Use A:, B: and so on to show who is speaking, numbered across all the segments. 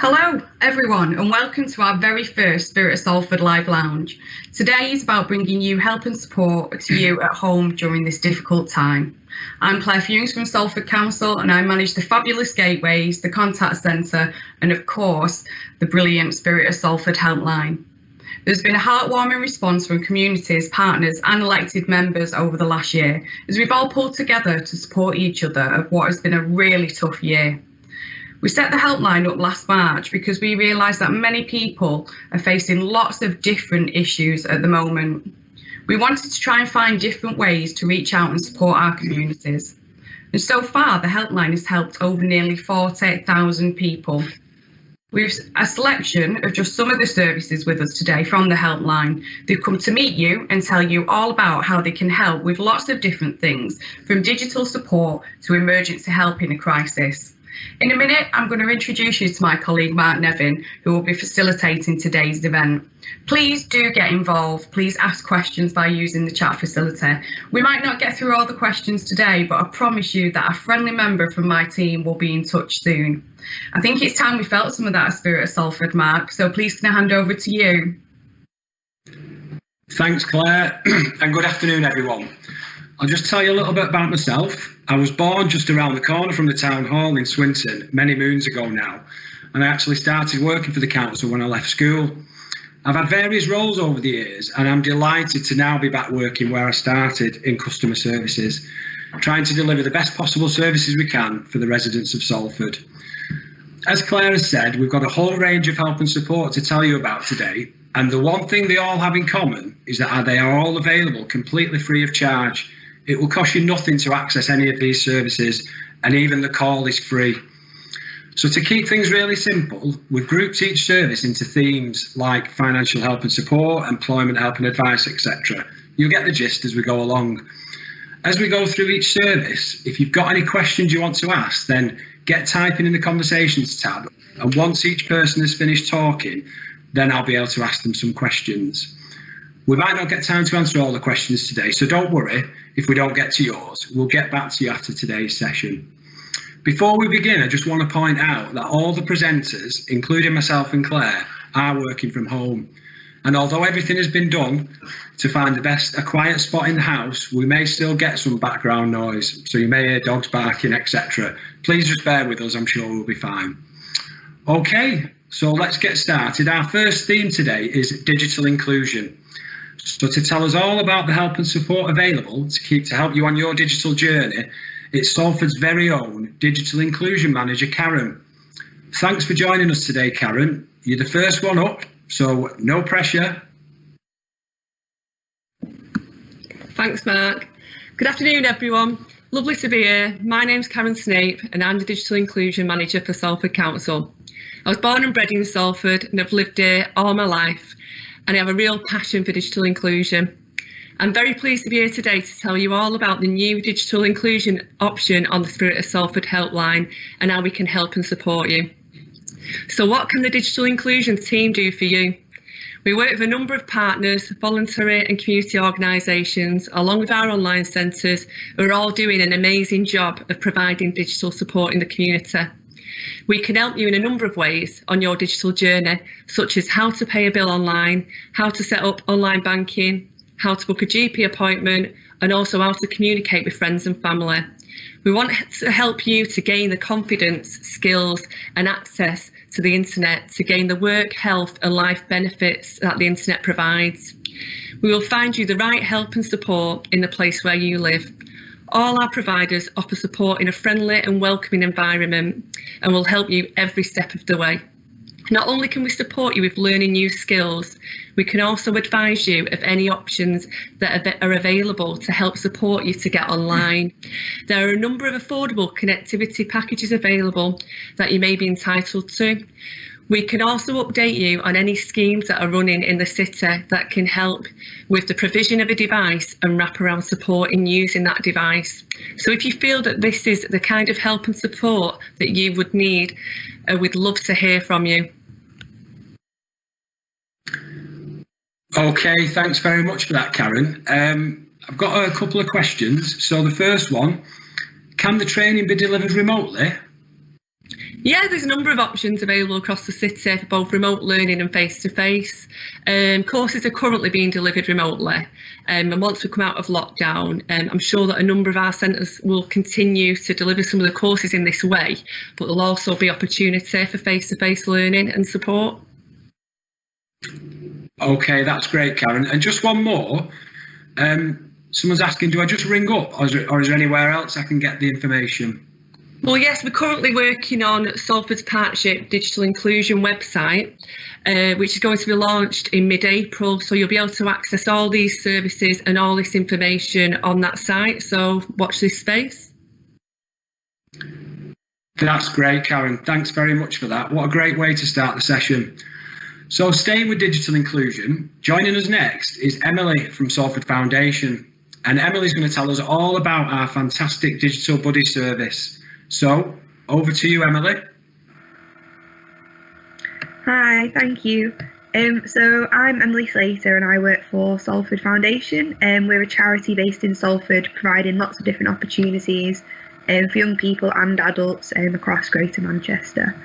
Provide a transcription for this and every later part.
A: Hello everyone and welcome to our very first Spirit of Salford live lounge. Today is about bringing you help and support to you at home during this difficult time. I'm Claire Fumes from Salford Council and I manage the fabulous gateways, the contact centre and of course the brilliant Spirit of Salford helpline. There's been a heartwarming response from communities, partners and elected members over the last year as we've all pulled together to support each other of what has been a really tough year. We set the helpline up last March because we realised that many people are facing lots of different issues at the moment. We wanted to try and find different ways to reach out and support our communities. And so far, the helpline has helped over nearly 40,000 people. We've a selection of just some of the services with us today from the helpline. They've come to meet you and tell you all about how they can help with lots of different things, from digital support to emergency help in a crisis. In a minute, I'm going to introduce you to my colleague Mark Nevin, who will be facilitating today's event. Please do get involved. Please ask questions by using the chat facility. We might not get through all the questions today, but I promise you that a friendly member from my team will be in touch soon. I think it's time we felt some of that spirit of Salford, Mark, so please can I hand over to you?
B: Thanks, Claire, and good afternoon, everyone. I'll just tell you a little bit about myself. I was born just around the corner from the town hall in Swinton many moons ago now, and I actually started working for the council when I left school. I've had various roles over the years, and I'm delighted to now be back working where I started in customer services, trying to deliver the best possible services we can for the residents of Salford. As Claire has said, we've got a whole range of help and support to tell you about today, and the one thing they all have in common is that they are all available completely free of charge. It will cost you nothing to access any of these services, and even the call is free. So to keep things really simple, we've grouped each service into themes like financial help and support, employment help and advice, etc. You'll get the gist as we go along. As we go through each service, if you've got any questions you want to ask, then get typing in the conversations tab, and once each person has finished talking, then I'll be able to ask them some questions. We might not get time to answer all the questions today, so don't worry if we don't get to yours. We'll get back to you after today's session. Before we begin, I just want to point out that all the presenters, including myself and Claire, are working from home. And although everything has been done to find a quiet spot in the house, we may still get some background noise. So you may hear dogs barking, etc. Please just bear with us, I'm sure we'll be fine. Okay, so let's get started. Our first theme today is digital inclusion. So to tell us all about the help and support available to help you on your digital journey, it's Salford's very own Digital Inclusion Manager, Karen. Thanks for joining us today, Karen. You're the first one up, so no pressure.
C: Thanks, Mark. Good afternoon, everyone. Lovely to be here. My name's Karen Snape and I'm the Digital Inclusion Manager for Salford Council. I was born and bred in Salford and have lived here all my life, and I have a real passion for digital inclusion. I'm very pleased to be here today to tell you all about the new digital inclusion option on the Spirit of Salford helpline and how we can help and support you. So what can the digital inclusion team do for you? We work with a number of partners, voluntary and community organisations, along with our online centres, who are all doing an amazing job of providing digital support in the community. We can help you in a number of ways on your digital journey, such as how to pay a bill online, how to set up online banking, how to book a GP appointment, and also how to communicate with friends and family. We want to help you to gain the confidence, skills and access to the internet to gain the work, health and life benefits that the internet provides. We will find you the right help and support in the place where you live. All our providers offer support in a friendly and welcoming environment and will help you every step of the way. Not only can we support you with learning new skills, we can also advise you of any options that are available to help support you to get online. There are a number of affordable connectivity packages available that you may be entitled to. We can also update you on any schemes that are running in the city that can help with the provision of a device and wraparound support in using that device. So if you feel that this is the kind of help and support that you would need, we'd love to hear from you.
B: Okay, thanks very much for that, Karen. I've got a couple of questions. So the first one, can the training be delivered remotely?
C: Yeah, there's a number of options available across the city for both remote learning and face-to-face. Courses are currently being delivered remotely, and once we come out of lockdown, I'm sure that a number of our centres will continue to deliver some of the courses in this way, but there'll also be opportunity for face-to-face learning and support.
B: Okay, that's great, Karen. And just one more. Someone's asking, do I just ring up, or is there anywhere else I can get the information?
C: Well, yes, we're currently working on Salford's Partnership Digital Inclusion website, which is going to be launched in mid-April. So you'll be able to access all these services and all this information on that site. So watch this space.
B: That's great, Karen. Thanks very much for that. What a great way to start the session. So staying with digital inclusion, joining us next is Emily from Salford Foundation. And Emily's going to tell us all about our fantastic Digital Buddy service. So, over to you, Emily.
D: Hi, thank you. So I'm Emily Slater and I work for Salford Foundation. We're a charity based in Salford, providing lots of different opportunities for young people and adults across Greater Manchester.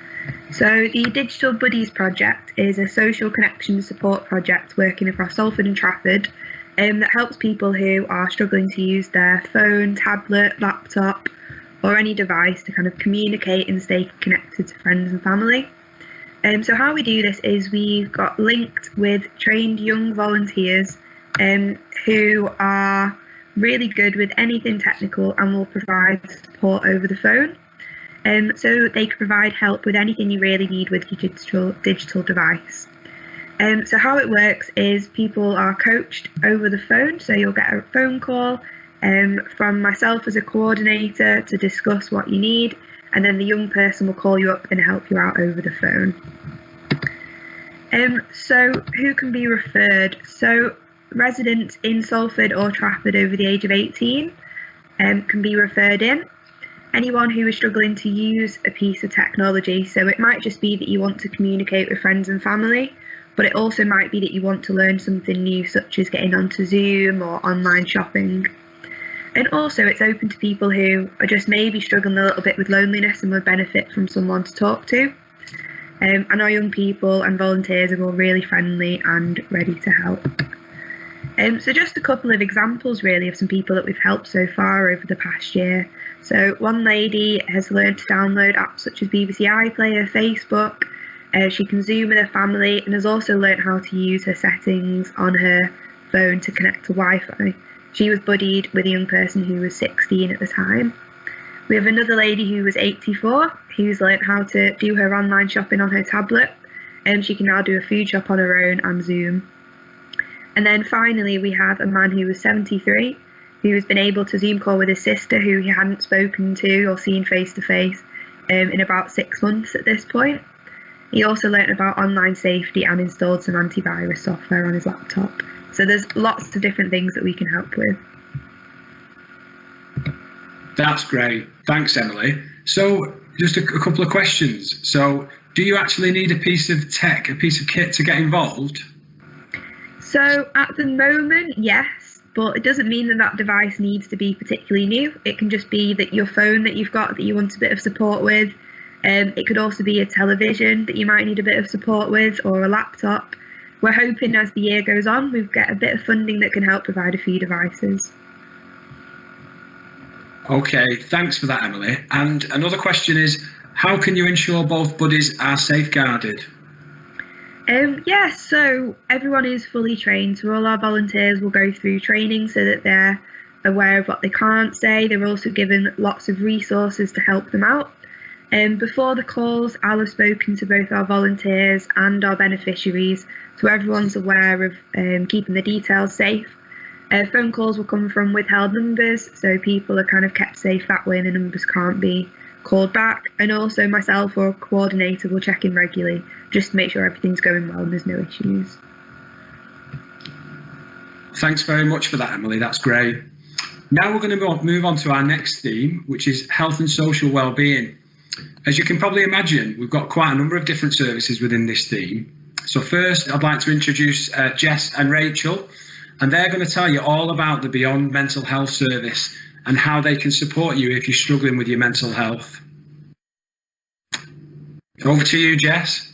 D: So the Digital Buddies project is a social connection support project working across Salford and Trafford that helps people who are struggling to use their phone, tablet, laptop, or any device to kind of communicate and stay connected to friends and family. So how we do this is we've got linked with trained young volunteers who are really good with anything technical and will provide support over the phone. So they can provide help with anything you really need with your digital device. So how it works is people are coached over the phone. So you'll get a phone call from myself as a coordinator to discuss what you need, and then the young person will call you up and help you out over the phone. So who can be referred? So residents in Salford or Trafford over the age of 18 can be referred in. Anyone who is struggling to use a piece of technology, so it might just be that you want to communicate with friends and family, but it also might be that you want to learn something new, such as getting onto Zoom or online shopping. And also it's open to people who are just maybe struggling a little bit with loneliness and would benefit from someone to talk to. And our young people and volunteers are all really friendly and ready to help. So just a couple of examples really of some people that we've helped so far over the past year. So one lady has learned to download apps such as BBC iPlayer, Facebook. She can Zoom with her family and has also learned how to use her settings on her phone to connect to Wi-Fi. She was buddied with a young person who was 16 at the time. We have another lady who was 84 who's learned how to do her online shopping on her tablet, and she can now do a food shop on her own and Zoom. And then finally we have a man who was 73 who has been able to Zoom call with his sister who he hadn't spoken to or seen face to face in about 6 months at this point. He also learnt about online safety and installed some antivirus software on his laptop. So there's lots of different things that we can help with.
B: That's great. Thanks, Emily. So just a couple of questions. So do you actually need a piece of tech, a piece of kit to get involved?
D: So at the moment, yes, but it doesn't mean that that device needs to be particularly new. It can just be that your phone that you've got that you want a bit of support with. It could also be a television that you might need a bit of support with, or a laptop. We're hoping as the year goes on, we've got a bit of funding that can help provide a few devices.
B: Okay, thanks for that, Emily. And another question is, how can you ensure both buddies are safeguarded?
D: Yes, so everyone is fully trained. So all our volunteers will go through training so that they're aware of what they can't say. They're also given lots of resources to help them out. Before the calls, I'll have spoken to both our volunteers and our beneficiaries, so everyone's aware of keeping the details safe. Phone calls will come from withheld numbers, so people are kind of kept safe that way and the numbers can't be called back. And also myself or a coordinator will check in regularly just to make sure everything's going well and there's no issues.
B: Thanks very much for that, Emily. That's great. Now we're going to move on to our next theme, which is health and social well-being. As you can probably imagine, we've got quite a number of different services within this theme. So first, I'd like to introduce Jess and Rachel, and they're going to tell you all about the Beyond Mental Health service and how they can support you if you're struggling with your mental health. Over to you, Jess.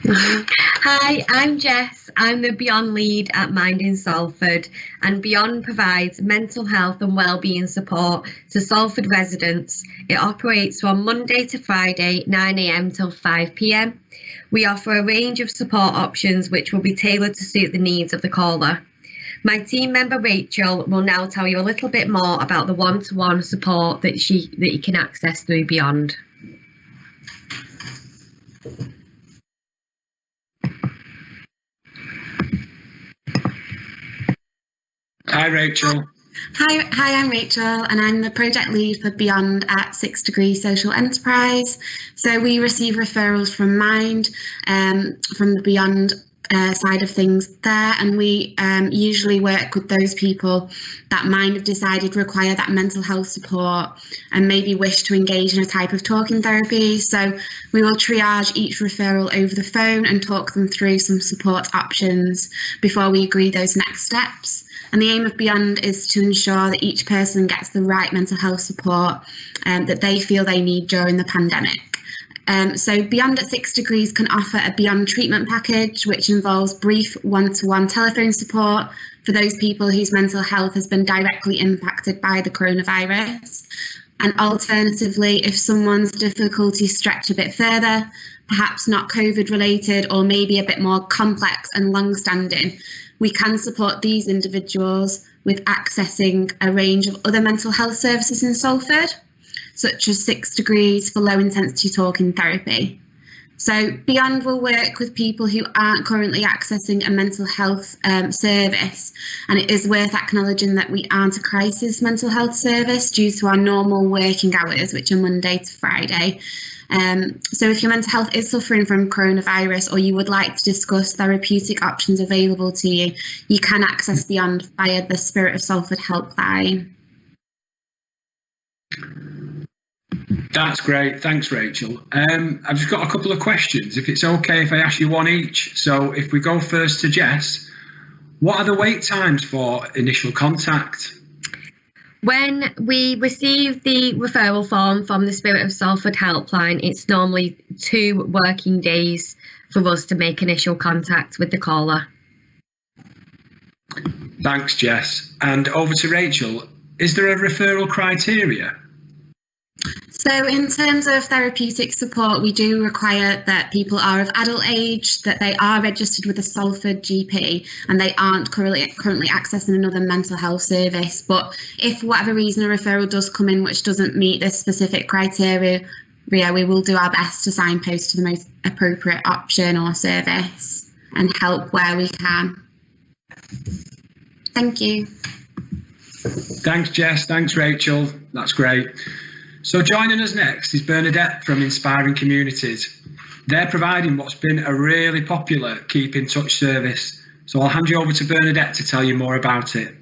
E: Hi, I'm Jess. I'm the Beyond lead at Mind in Salford, and Beyond provides mental health and wellbeing support to Salford residents. It operates from Monday to Friday, 9 a.m. till 5 p.m. We offer a range of support options which will be tailored to suit the needs of the caller. My team member Rachel will now tell you a little bit more about the one-to-one support that you can access through Beyond.
B: Hi, Rachel.
F: Hi, I'm Rachel, and I'm the project lead for Beyond at 6 Degrees Social Enterprise. So we receive referrals from Mind, from the Beyond side of things there, and we usually work with those people that Mind have decided require that mental health support and maybe wish to engage in a type of talking therapy. So we will triage each referral over the phone and talk them through some support options before we agree those next steps. And the aim of Beyond is to ensure that each person gets the right mental health support that they feel they need during the pandemic. So Beyond at 6 Degrees can offer a Beyond treatment package, which involves brief one-to-one telephone support for those people whose mental health has been directly impacted by the coronavirus. And alternatively, if someone's difficulties stretch a bit further, perhaps not COVID related or maybe a bit more complex and long-standing, we can support these individuals with accessing a range of other mental health services in Salford, such as 6 Degrees for low intensity talking therapy. So Beyond will work with people who aren't currently accessing a mental health service, and it is worth acknowledging that we aren't a crisis mental health service due to our normal working hours, which are Monday to Friday. So if your mental health is suffering from coronavirus or you would like to discuss therapeutic options available to you, you can access Beyond via the Spirit of Salford helpline.
B: That's great. Thanks, Rachel. I've just got a couple of questions, if it's okay if I ask you one each. So if we go first to Jess, what are the wait times for initial contact?
E: When we receive the referral form from the Spirit of Salford helpline, it's normally 2 working days for us to make initial contact with the caller.
B: Thanks, Jess. And over to Rachel, is there a referral criteria?
F: So in terms of therapeutic support, we do require that people are of adult age, that they are registered with a Salford GP, and they aren't currently accessing another mental health service. But if for whatever reason a referral does come in which doesn't meet this specific criteria, we will do our best to signpost to the most appropriate option or service and help where we can. Thank you.
B: Thanks, Jess. Thanks, Rachel. That's great. So joining us next is Bernadette from Inspiring Communities. They're providing what's been a really popular Keep in Touch service. So I'll hand you over to Bernadette to tell you more about it.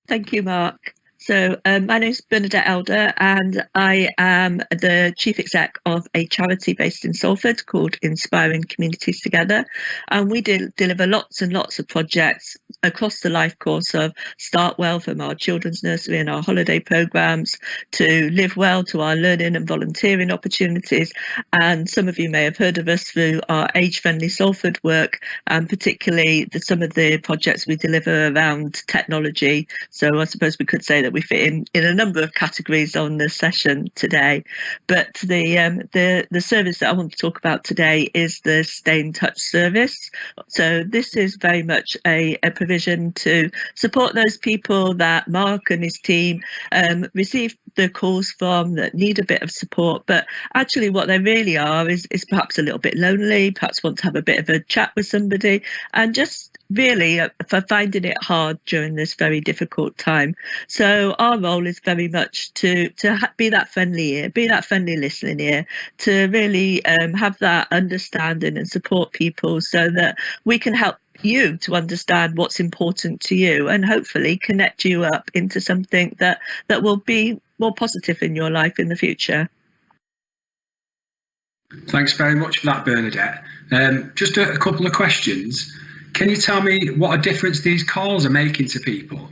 G: Thank you, Mark. So my name is Bernadette Elder, and I am the Chief Exec of a charity based in Salford called Inspiring Communities Together. And we deliver lots and lots of projects across the life course of Start Well, from our children's nursery and our holiday programmes, to Live Well, to our learning and volunteering opportunities. And some of you may have heard of us through our Age Friendly Salford work, and particularly some of the projects we deliver around technology. So I suppose we could say that we fit in a number of categories on the session today. But the service that I want to talk about today is the Stay in Touch service. So this is very much a provision to support those people that Mark and his team receive the calls from, that need a bit of support, but actually what they really are is perhaps a little bit lonely, perhaps want to have a bit of a chat with somebody, and just really for finding it hard during this very difficult time. So our role is very much to be that friendly ear, be that friendly listening ear, to really have that understanding and support people so that we can help you to understand what's important to you and hopefully connect you up into something that will be more positive in your life in the future.
B: Thanks very much for that, Bernadette. Just a couple of questions. Can you tell me what a difference these calls are making to people?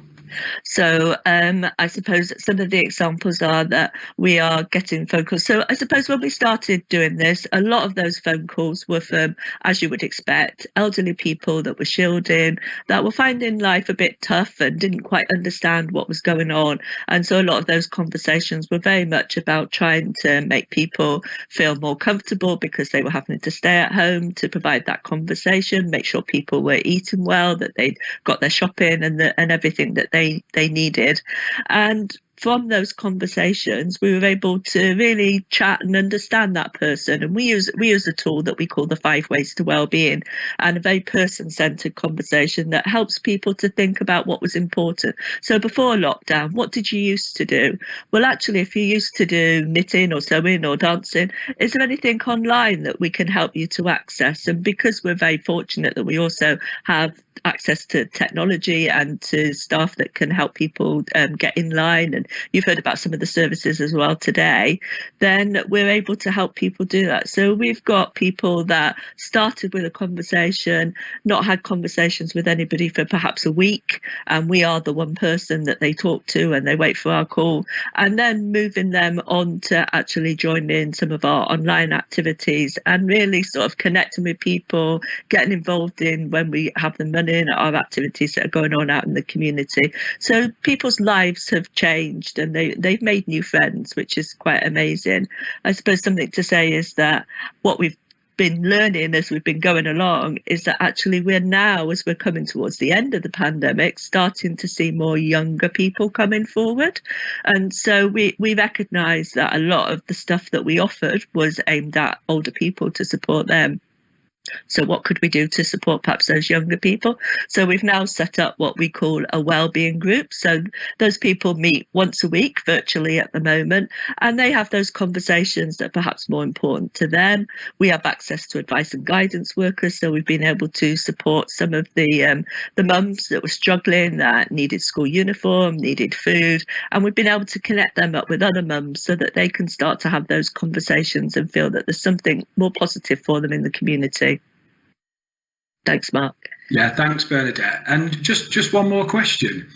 G: So I suppose some of the examples are that we are getting phone calls. So I suppose when we started doing this, a lot of those phone calls were from, as you would expect, elderly people that were shielding, that were finding life a bit tough and didn't quite understand what was going on. And so a lot of those conversations were very much about trying to make people feel more comfortable because they were having to stay at home, to provide that conversation, make sure people were eating well, that they'd got their shopping and everything that they needed. And from those conversations, we were able to really chat and understand that person. And we use a tool that we call the 5 Ways to Wellbeing, and a very person-centered conversation that helps people to think about what was important. So before lockdown, what did you used to do? Well, actually, if you used to do knitting or sewing or dancing, is there anything online that we can help you to access? And because we're very fortunate that we also have access to technology and to staff that can help people get in line, and you've heard about some of the services as well today, then we're able to help people do that. So we've got people that started with a conversation, not had conversations with anybody for perhaps a week, and we are the one person that they talk to and they wait for our call, and then moving them on to actually join in some of our online activities and really sort of connecting with people, getting involved in when we have the money in our activities that are going on out in the community. So people's lives have changed and they've made new friends, which is quite amazing. I suppose something to say is that what we've been learning as we've been going along is that actually we're now, as we're coming towards the end of the pandemic, starting to see more younger people coming forward. And so we recognise that a lot of the stuff that we offered was aimed at older people to support them. So what could we do to support perhaps those younger people? So we've now set up what we call a wellbeing group. So those people meet once a week virtually at the moment, and they have those conversations that are perhaps more important to them. We have access to advice and guidance workers, so we've been able to support some of the mums that were struggling, that needed school uniform, needed food, and we've been able to connect them up with other mums so that they can start to have those conversations and feel that there's something more positive for them in the community. Thanks, Mark.
B: Yeah, thanks, Bernadette. And just one more question.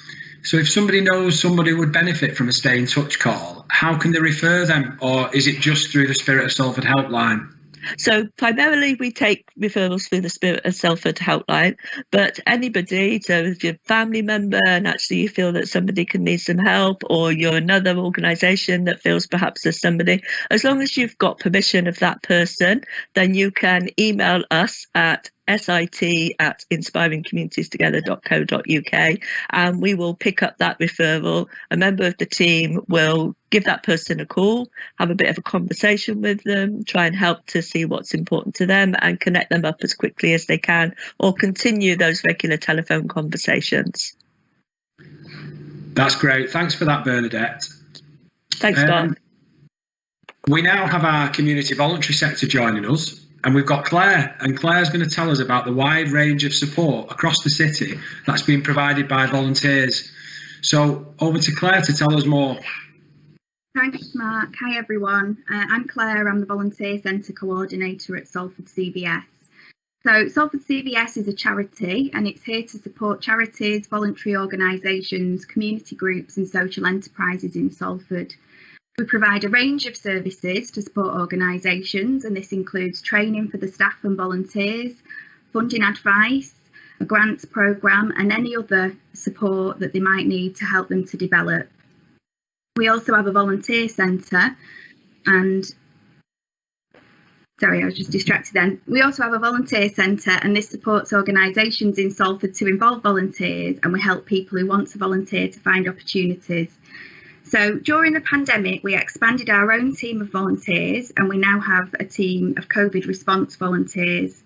B: So if somebody knows somebody would benefit from a Stay in Touch call, how can they refer them? Or is it just through the Spirit of Salford helpline?
G: So primarily we take referrals through the Spirit of Salford helpline, but anybody, so if you're a family member and actually you feel that somebody can need some help, or you're another organisation that feels perhaps there's somebody, as long as you've got permission of that person, then you can email us at sit@inspiringcommunitiestogether.co.uk, and we will pick up that referral. A member of the team will give that person a call, have a bit of a conversation with them, try and help to see what's important to them and connect them up as quickly as they can, or continue those regular telephone conversations.
B: That's great. Thanks for that, Bernadette.
G: Thanks, Mark.
B: We now have our community voluntary sector joining us. And we've got Claire, and Claire's going to tell us about the wide range of support across the city that's been provided by volunteers. So over to Claire to tell us more.
H: Thanks, Mark. Hi, everyone. I'm Claire. I'm the Volunteer Centre Coordinator at Salford CVS. So Salford CVS is a charity, and it's here to support charities, voluntary organisations, community groups and social enterprises in Salford. We provide a range of services to support organisations, and this includes training for the staff and volunteers, funding advice, a grants programme and any other support that they might need to help them to develop. We also have a volunteer centre and I was just distracted then. We also have a volunteer centre, and this supports organisations in Salford to involve volunteers, and we help people who want to volunteer to find opportunities. So during the pandemic, we expanded our own team of volunteers, and we now have a team of COVID response volunteers.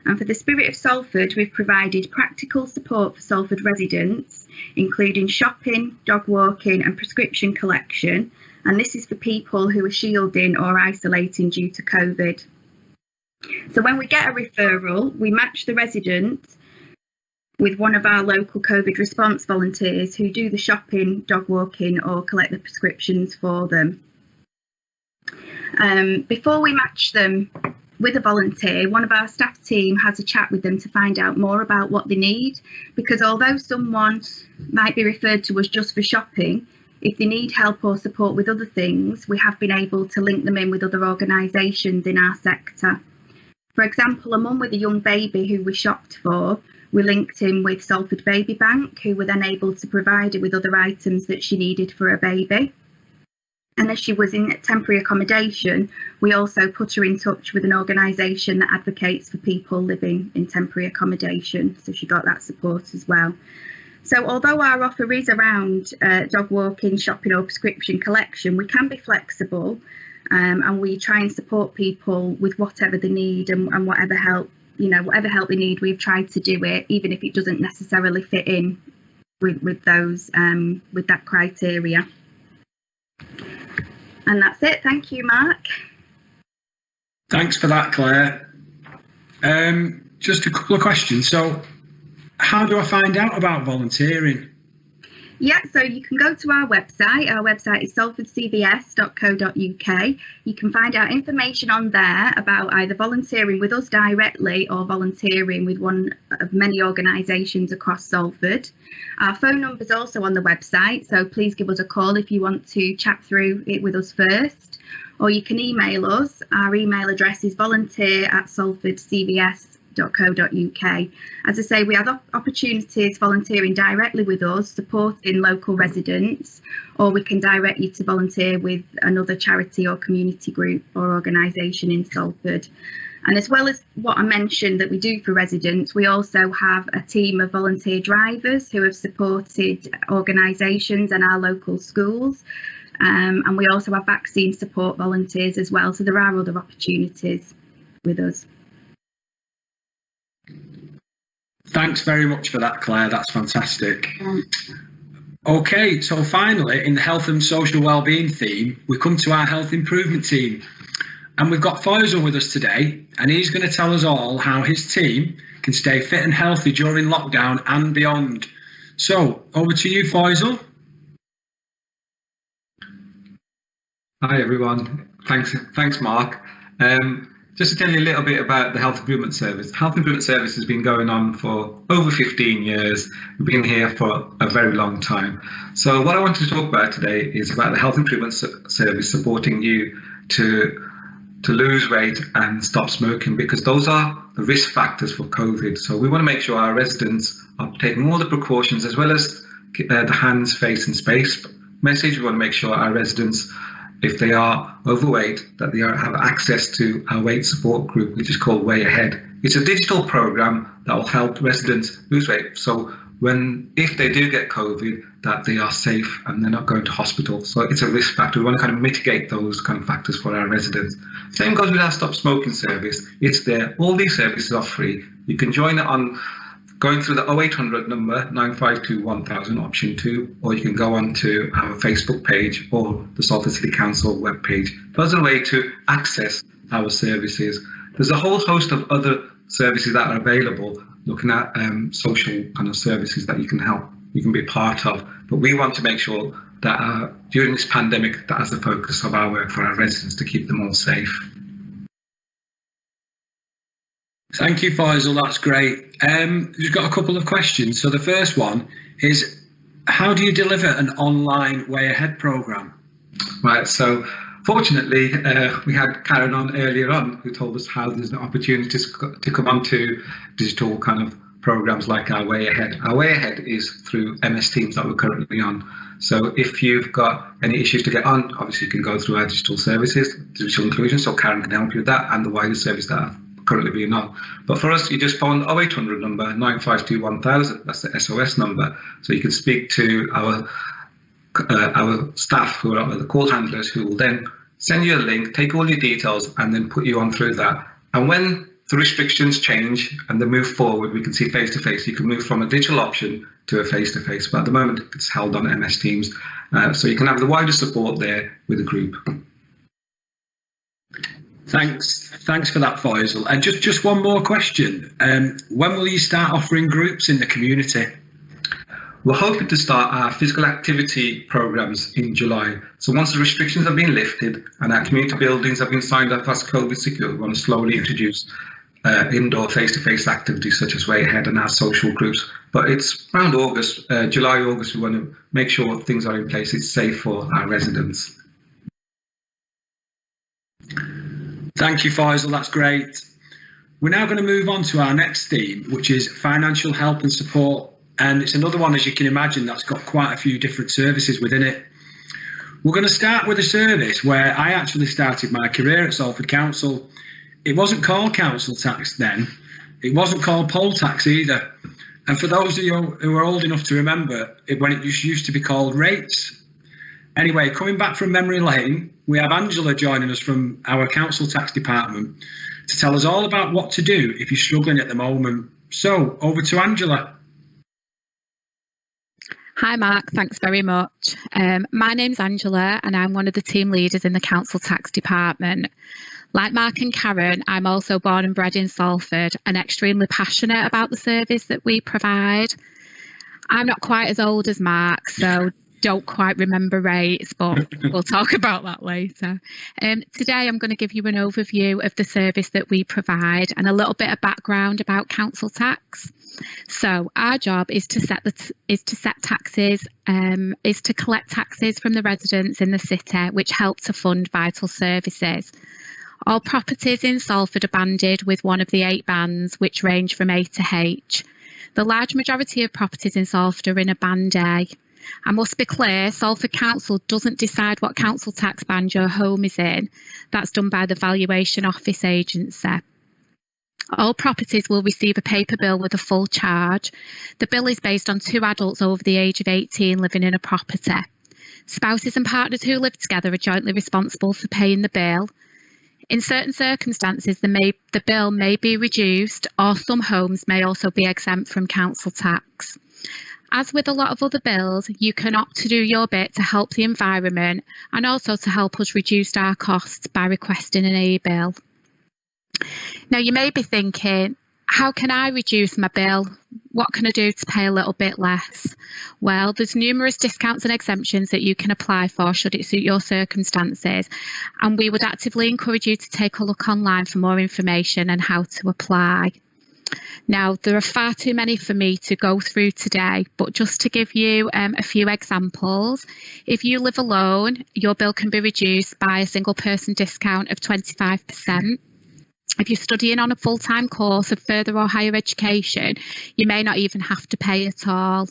H: And for the Spirit of Salford, we've provided practical support for Salford residents, including shopping, dog walking and prescription collection. And this is for people who are shielding or isolating due to COVID. So when we get a referral, we match the resident with one of our local COVID response volunteers who do the shopping, dog walking or collect the prescriptions for them. Before we match them with a volunteer, one of our staff team has a chat with them to find out more about what they need, because although someone might be referred to us just for shopping, if they need help or support with other things, we have been able to link them in with other organisations in our sector. For example, a mum with a young baby who we shopped for, we linked in with Salford Baby Bank, who were then able to provide her with other items that she needed for her baby. And as she was in temporary accommodation, we also put her in touch with an organisation that advocates for people living in temporary accommodation. So she got that support as well. So although our offer is around dog walking, shopping or prescription collection, we can be flexible, and we try and support people with whatever they need and whatever help, whatever help they need. We've tried to do it, even if it doesn't necessarily fit in with those with that criteria. And that's it. Thank you, Mark.
B: Thanks for that, Claire. Just a couple of questions. So, how do I find out about volunteering?
H: Yeah, so you can go to our website. Our website is salfordcvs.co.uk. You can find out information on there about either volunteering with us directly or volunteering with one of many organisations across Salford. Our phone number is also on the website, so please give us a call if you want to chat through it with us first. Or you can email us. Our email address is volunteer@salfordcvs.co.uk. As I say, we have opportunities volunteering directly with us, supporting local residents, or we can direct you to volunteer with another charity or community group or organisation in Salford. And as well as what I mentioned that we do for residents, we also have a team of volunteer drivers who have supported organisations and our local schools. And we also have vaccine support volunteers as well. So there are other opportunities with us.
B: Thanks very much for that, Claire. That's fantastic. Okay, so finally, in the health and social wellbeing theme, we come to our health improvement team. And we've got Faisal with us today, and he's going to tell us all how his team can stay fit and healthy during lockdown and beyond. So, over to you, Faisal.
I: Hi everyone, thanks Mark. Just to tell you a little bit about the Health Improvement Service. The Health Improvement Service has been going on for over 15 years. We've been here for a very long time. So what I want to talk about today is about the Health Improvement Service supporting you to lose weight and stop smoking, because those are the risk factors for COVID. So we want to make sure our residents are taking all the precautions, as well as the hands, face and space message. We want to make sure our residents, if they are overweight, that they have access to our weight support group, which is called Way Ahead. It's a digital program that will help residents lose weight. So if they do get COVID, that they are safe and they're not going to hospital. So it's a risk factor. We want to kind of mitigate those kind of factors for our residents. Same goes with our Stop Smoking service. It's there. All these services are free. You can join it on going through the 0800 number 952 1000 option 2, or you can go on to our Facebook page or the Salford City Council webpage. Those are a way to access our services. There's a whole host of other services that are available, looking at social kind of services that you can be part of. But we want to make sure that during this pandemic, that is the focus of our work for our residents, to keep them all safe.
B: Thank you, Faisal. That's great. We've got a couple of questions. So the first one is, how do you deliver an online Way Ahead programme?
I: Right, so fortunately, we had Karen on earlier on who told us how there's an opportunity to come onto digital kind of programs like our Way Ahead. Our Way Ahead is through MS Teams that we're currently on. So if you've got any issues to get on, obviously you can go through our digital services, digital inclusion, so Karen can help you with that, and the wider service that are currently being on. But for us, you just phone the 0800 number 952 1000, that's the SOS number, so you can speak to our staff who are the call handlers, who will then send you a link, take all your details and then put you on through that. And when the restrictions change and they move forward, we can see face-to-face. You can move from a digital option to a face-to-face, but at the moment it's held on MS Teams. So you can have the wider support there with the group.
B: Thanks for that, Faisal. And just one more question. When will you start offering groups in the community?
I: We're hoping to start our physical activity programs in July. So once the restrictions have been lifted and our community buildings have been signed up as COVID secure, we're going to slowly introduce indoor face-to-face activities such as Way Ahead and our social groups. But it's around August, July, August, we want to make sure things are in place, it's safe for our residents.
B: Thank you, Faisal, that's great. We're now going to move on to our next theme, which is financial help and support. And it's another one, as you can imagine, that's got quite a few different services within it. We're going to start with a service where I actually started my career at Salford Council. It wasn't called council tax then. It wasn't called poll tax either. And for those of you who are old enough to remember, when it used to be called rates. Anyway, coming back from memory lane, we have Angela joining us from our council tax department to tell us all about what to do if you're struggling at the moment. So over to Angela.
J: Hi Mark, thanks very much. My name's Angela and I'm one of the team leaders in the council tax department. Like Mark and Karen, I'm also born and bred in Salford and extremely passionate about the service that we provide. I'm not quite as old as Mark, so don't quite remember rates, but we'll talk about that later. Today I'm going to give you an overview of the service that we provide and a little bit of background about council tax. So our job is to set taxes, is to collect taxes from the residents in the city, which help to fund vital services. All properties in Salford are banded with one of the 8 bands, which range from A to H. The large majority of properties in Salford are in a band A. I must be clear, Salford Council doesn't decide what council tax band your home is in. That's done by the Valuation Office Agency. All properties will receive a paper bill with a full charge. The bill is based on 2 adults over the age of 18 living in a property. Spouses and partners who live together are jointly responsible for paying the bill. In certain circumstances, the bill may be reduced, or some homes may also be exempt from council tax. As with a lot of other bills, you can opt to do your bit to help the environment and also to help us reduce our costs by requesting an A-bill. Now you may be thinking, how can I reduce my bill? What can I do to pay a little bit less? Well, there's numerous discounts and exemptions that you can apply for should it suit your circumstances, and we would actively encourage you to take a look online for more information and how to apply. Now, there are far too many for me to go through today, but just to give you a few examples, if you live alone, your bill can be reduced by a single person discount of 25%. If you're studying on a full-time course of further or higher education, you may not even have to pay at all.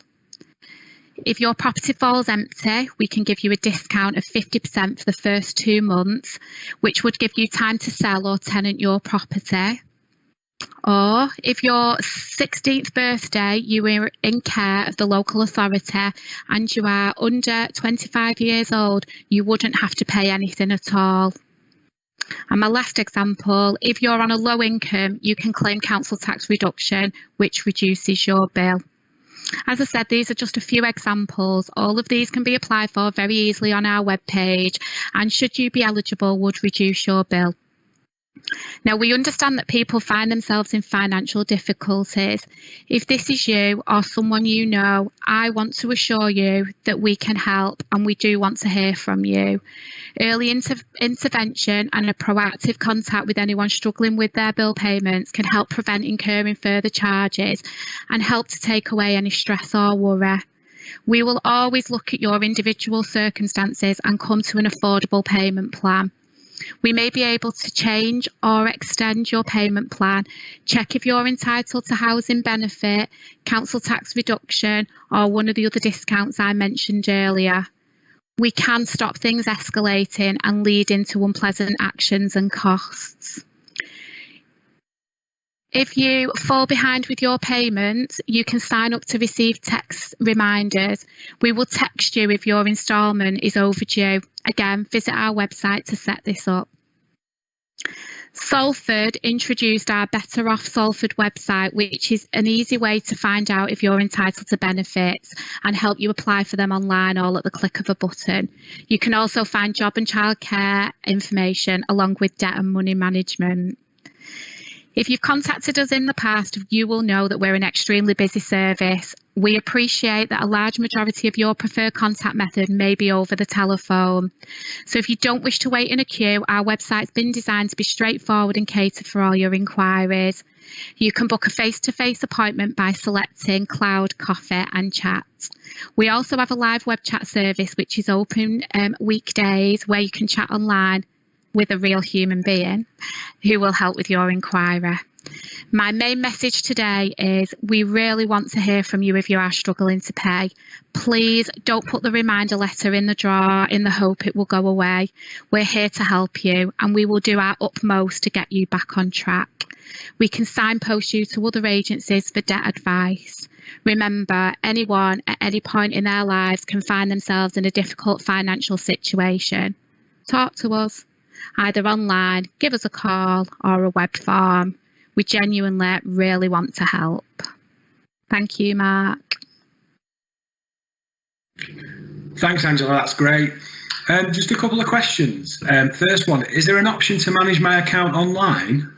J: If your property falls empty, we can give you a discount of 50% for the first 2 months, which would give you time to sell or tenant your property. Or if your 16th birthday, you were in care of the local authority and you are under 25 years old, you wouldn't have to pay anything at all. And my last example, if you're on a low income, you can claim council tax reduction, which reduces your bill. As I said, these are just a few examples. All of these can be applied for very easily on our webpage, and should you be eligible, would reduce your bill. Now, we understand that people find themselves in financial difficulties. If this is you or someone you know, I want to assure you that we can help, and we do want to hear from you. Early intervention and a proactive contact with anyone struggling with their bill payments can help prevent incurring further charges and help to take away any stress or worry. We will always look at your individual circumstances and come to an affordable payment plan. We may be able to change or extend your payment plan, check if you're entitled to housing benefit, council tax reduction, or one of the other discounts I mentioned earlier. We can stop things escalating and lead into unpleasant actions and costs. If you fall behind with your payments, you can sign up to receive text reminders. We will text you if your instalment is overdue. Again, visit our website to set this up. Salford introduced our Better Off Salford website, which is an easy way to find out if you're entitled to benefits and help you apply for them online all at the click of a button. You can also find job and childcare information along with debt and money management. If you've contacted us in the past, you will know that we're an extremely busy service We appreciate that a large majority of your preferred contact method may be over the telephone. So if you don't wish to wait in a queue, our website's been designed to be straightforward and cater for all your inquiries. You can book a face-to-face appointment by selecting Cloud, Coffee and Chat. We also have a live web chat service which is open weekdays, where you can chat online with a real human being who will help with your inquiry. My main message today is we really want to hear from you if you are struggling to pay. Please don't put the reminder letter in the drawer in the hope it will go away. We're here to help you, and we will do our utmost to get you back on track. We can signpost you to other agencies for debt advice. Remember, anyone at any point in their lives can find themselves in a difficult financial situation. Talk to us, either online, give us a call or a web form. We genuinely really want to help. Thank you, Mark.
B: Thanks, Angela, that's great. Just a couple of questions. First one, is there an option to manage my account online?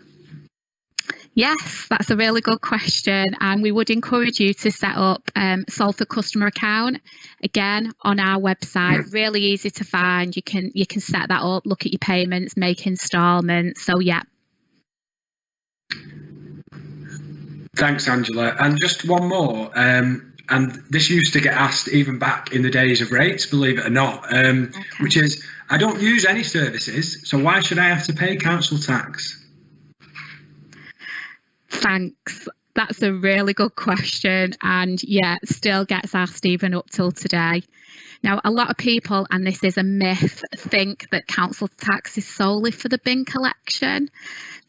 J: Yes, that's a really good question, and we would encourage you to set up Salford customer account again on our website. Really easy to find. You can set that up, look at your payments, make instalments. So yeah.
B: Thanks, Angela. And just one more, and this used to get asked even back in the days of rates, believe it or not, which is, I don't use any services, so why should I have to pay council tax?
J: Thanks. That's a really good question, and yeah, still gets asked even up till today. Now, a lot of people, and this is a myth, think that council tax is solely for the bin collection.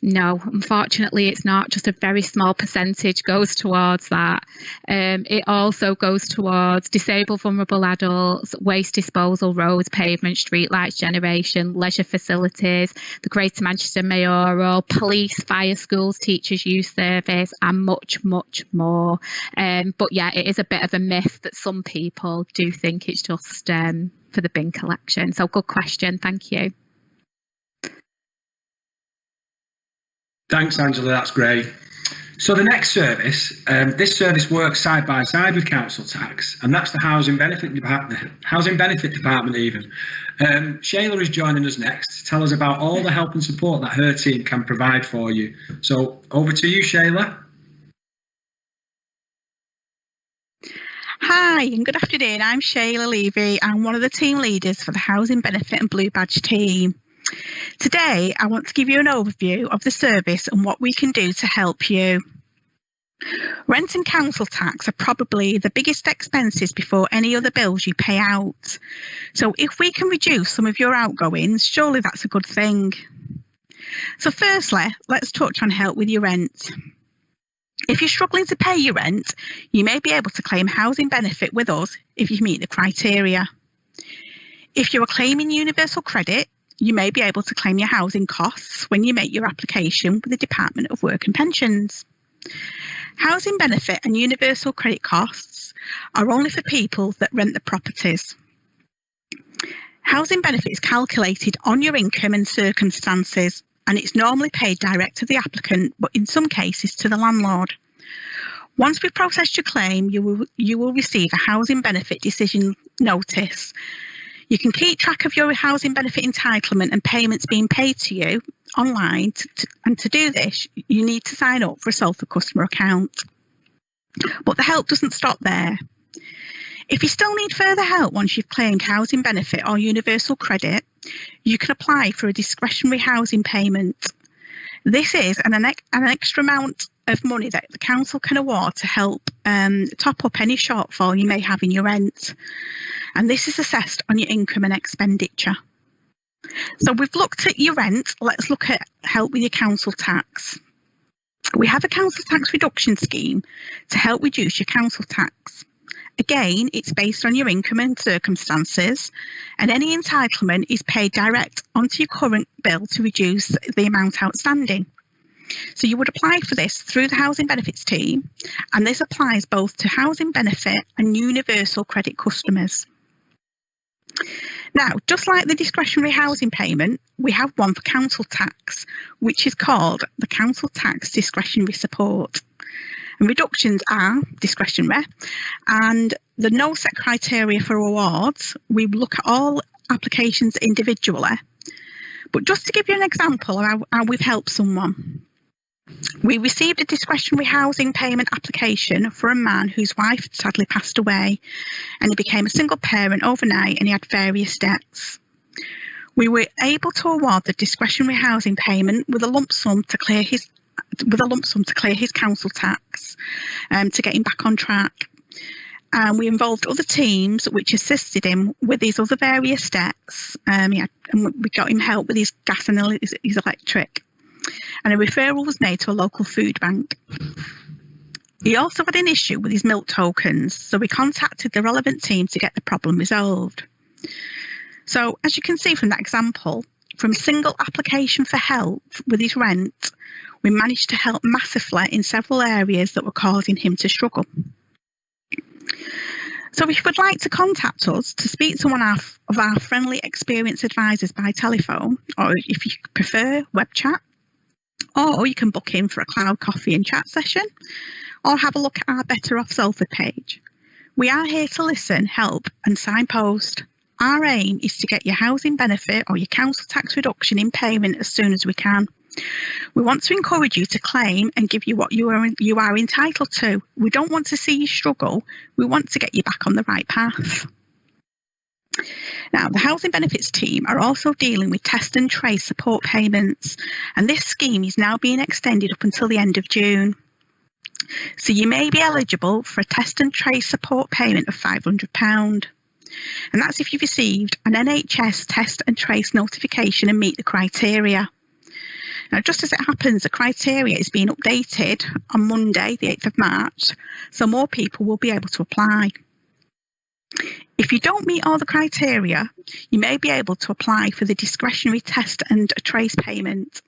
J: No, unfortunately, it's not. Just a very small percentage goes towards that. It also goes towards disabled, vulnerable adults, waste disposal, roads, pavement, streetlights, generation, leisure facilities, the Greater Manchester Mayoral, police, fire, schools, teachers, youth service, and much, much more. But yeah, it is a bit of a myth that some people do think it's just for the bin collection. So good question. Thank you.
B: Thanks, Angela, that's great. So the next service, this service works side by side with council tax, and that's the Housing Benefit Department even. Shayla is joining us next to tell us about all the help and support that her team can provide for you. So over to you, Shayla.
K: Hi and good afternoon, I'm Shayla Levy. I'm one of the team leaders for the Housing Benefit and Blue Badge team. Today, I want to give you an overview of the service and what we can do to help you. Rent and council tax are probably the biggest expenses before any other bills you pay out. So if we can reduce some of your outgoings, surely that's a good thing. So firstly, let's touch on help with your rent. If you're struggling to pay your rent, you may be able to claim housing benefit with us if you meet the criteria. If you are claiming universal credit, you may be able to claim your housing costs when you make your application with the Department of Work and Pensions. Housing benefit and universal credit costs are only for people that rent the properties. Housing benefit is calculated on your income and circumstances, and it's normally paid direct to the applicant, but in some cases to the landlord. Once we've processed your claim, you will receive a housing benefit decision notice. You can keep track of your housing benefit entitlement and payments being paid to you online, and to do this, you need to sign up for a Salford customer account. But the help doesn't stop there. If you still need further help once you've claimed housing benefit or universal credit, you can apply for a discretionary housing payment. This is an extra amount of money that the council can award to help top up any shortfall you may have in your rent. And this is assessed on your income and expenditure. So we've looked at your rent. Let's look at help with your council tax. We have a council tax reduction scheme to help reduce your council tax. Again, it's based on your income and circumstances, and any entitlement is paid direct onto your current bill to reduce the amount outstanding. So you would apply for this through the Housing Benefits team, and this applies both to housing benefit and universal credit customers. Now, just like the discretionary housing payment, we have one for council tax, which is called the Council Tax Discretionary Support. And reductions are discretionary, and the no set criteria for awards. We look at all applications individually. But just to give you an example of how we've helped someone. We received a discretionary housing payment application for a man whose wife sadly passed away, and he became a single parent overnight, and he had various debts. We were able to award the discretionary housing payment with a lump sum to clear his council tax, to get him back on track. And we involved other teams which assisted him with his other various debts. And we got him help with his gas and his electric. And a referral was made to a local food bank. He also had an issue with his milk tokens, so we contacted the relevant team to get the problem resolved. So, as you can see from that example, from a single application for help with his rent, we managed to help massively in several areas that were causing him to struggle. So if you would like to contact us to speak to one of our friendly experienced advisors by telephone, or if you prefer web chat, or you can book in for a cloud coffee and chat session, or have a look at our Better Off Salford page. We are here to listen, help and signpost. Our aim is to get your housing benefit or your council tax reduction in payment as soon as we can. We want to encourage you to claim and give you what you are entitled to. We don't want to see you struggle. We want to get you back on the right path. Now, the Housing Benefits team are also dealing with test and trace support payments, and this scheme is now being extended up until the end of June. So you may be eligible for a test and trace support payment of £500. And that's if you've received an NHS test and trace notification and meet the criteria. Now, just as it happens, the criteria is being updated on Monday, the 8th of March, so more people will be able to apply. If you don't meet all the criteria, you may be able to apply for the discretionary test and trace payment.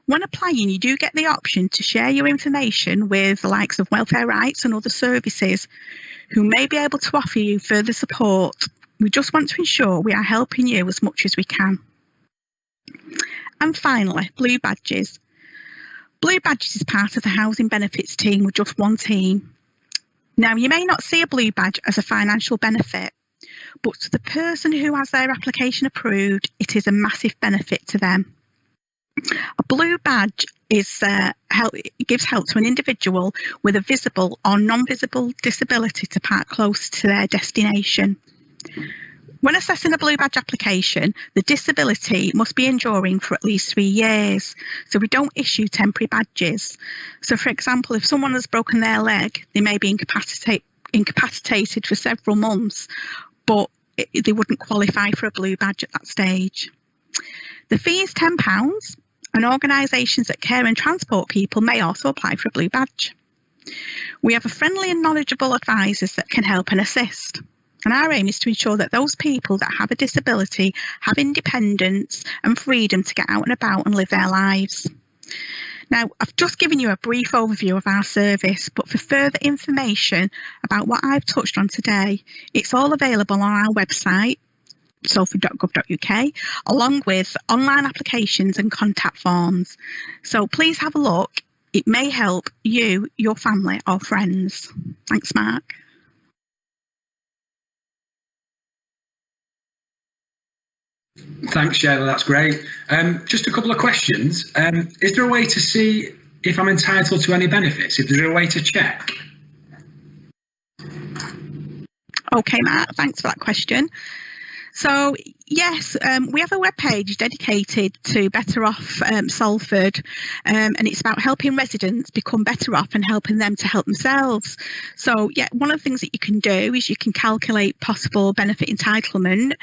K: When applying, you do get the option to share your information with the likes of Welfare Rights and other services who may be able to offer you further support. We just want to ensure we are helping you as much as we can. And finally, Blue Badges. Blue Badges is part of the Housing Benefits team with just one team. Now, you may not see a blue badge as a financial benefit, but to the person who has their application approved, it is a massive benefit to them. A blue badge gives help to an individual with a visible or non-visible disability to park close to their destination. When assessing a blue badge application, the disability must be enduring for at least 3 years, so we don't issue temporary badges. So, for example, if someone has broken their leg, they may be incapacitated for several months, but they wouldn't qualify for a blue badge at that stage. The fee is £10, and organisations that care and transport people may also apply for a blue badge. We have a friendly and knowledgeable advisors that can help and assist. And our aim is to ensure that those people that have a disability have independence and freedom to get out and about and live their lives. Now, I've just given you a brief overview of our service, but for further information about what I've touched on today, it's all available on our website, salford.gov.uk, along with online applications and contact forms. So please have a look. It may help you, your family or friends. Thanks, Mark.
B: Thanks, Shayla, that's great. Just a couple of questions. Is there a way to see if I'm entitled to any benefits? Is there a way to check?
K: Okay, Mark, thanks for that question. So, yes, we have a webpage dedicated to Better Off Salford, and it's about helping residents become better off and helping them to help themselves. So, yeah, one of the things that you can do is you can calculate possible benefit entitlement.